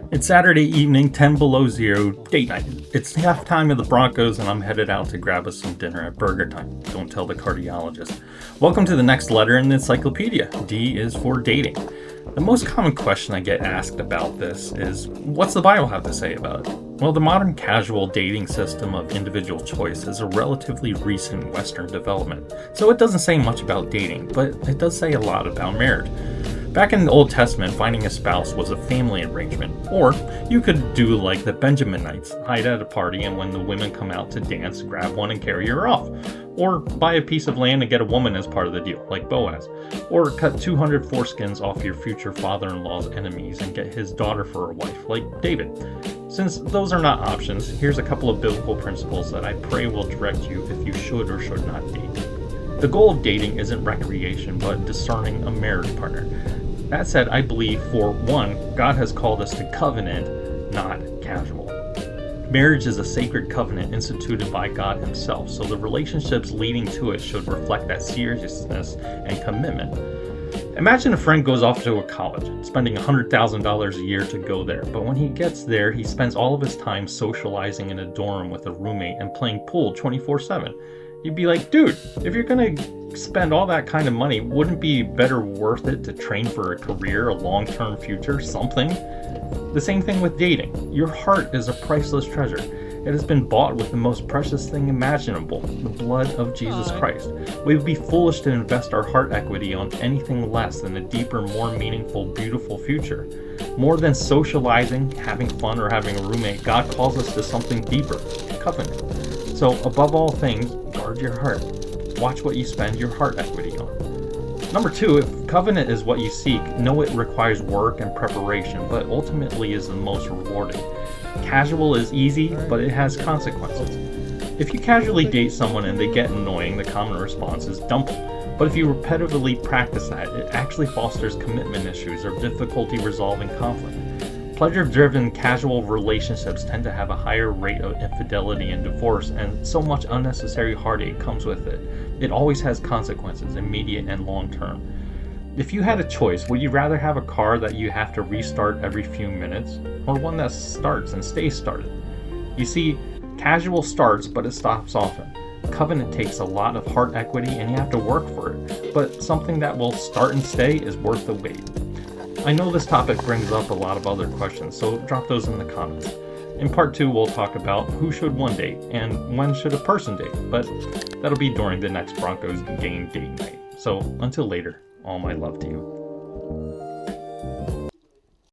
It's Saturday evening, 10 below zero, date night. It's halftime of the Broncos, and I'm headed out to grab us some dinner at Burger Time. Don't tell the cardiologist. Welcome to the next letter in the encyclopedia. D is for dating. The most common question I get asked about this is, what's the Bible have to say about it? Well, the modern casual dating system of individual choice is a relatively recent Western development, so it doesn't say much about dating, but it does say a lot about marriage. Back in the Old Testament, finding a spouse was a family arrangement, or you could do like the Benjaminites, hide at a party and when the women come out to dance, grab one and carry her off. Or buy a piece of land and get a woman as part of the deal, like Boaz. Or cut 200 foreskins off your future father-in-law's enemies and get his daughter for a wife, like David. Since those are not options, here's a couple of biblical principles that I pray will direct you if you should or should not date. The goal of dating isn't recreation, but discerning a marriage partner. That said, I believe, for one, God has called us to covenant, not casual. Marriage is a sacred covenant instituted by God Himself, so the relationships leading to it should reflect that seriousness and commitment. Imagine a friend goes off to a college, spending $100,000 a year to go there, but when he gets there, he spends all of his time socializing in a dorm with a roommate and playing pool 24/7. You'd be like, dude, if you're gonna spend all that kind of money, wouldn't it be better worth it to train for a career, a long-term future, something? The same thing with dating. Your heart is a priceless treasure. It has been bought with the most precious thing imaginable, the blood of Jesus Christ. We would be foolish to invest our heart equity on anything less than a deeper, more meaningful, beautiful future. More than socializing, having fun, or having a roommate, God calls us to something deeper, covenant. So above all things, guard your heart. Watch what you spend your heart equity on. Number 2, if covenant is what you seek, know it requires work and preparation, but ultimately is the most rewarding. Casual is easy, but it has consequences. If you casually date someone and they get annoying, the common response is dump them. But if you repetitively practice that, it actually fosters commitment issues or difficulty resolving conflict. Pleasure-driven casual relationships tend to have a higher rate of infidelity and divorce, and so much unnecessary heartache comes with it. It always has consequences, immediate and long-term. If you had a choice, would you rather have a car that you have to restart every few minutes, or one that starts and stays started? You see, casual starts, but it stops often. Covenant takes a lot of heart equity and you have to work for it, but something that will start and stay is worth the wait. I know this topic brings up a lot of other questions, so drop those in the comments. In part 2, we'll talk about who should one date and when should a person date, but that'll be during the next Broncos game date night. So until later, all my love to you.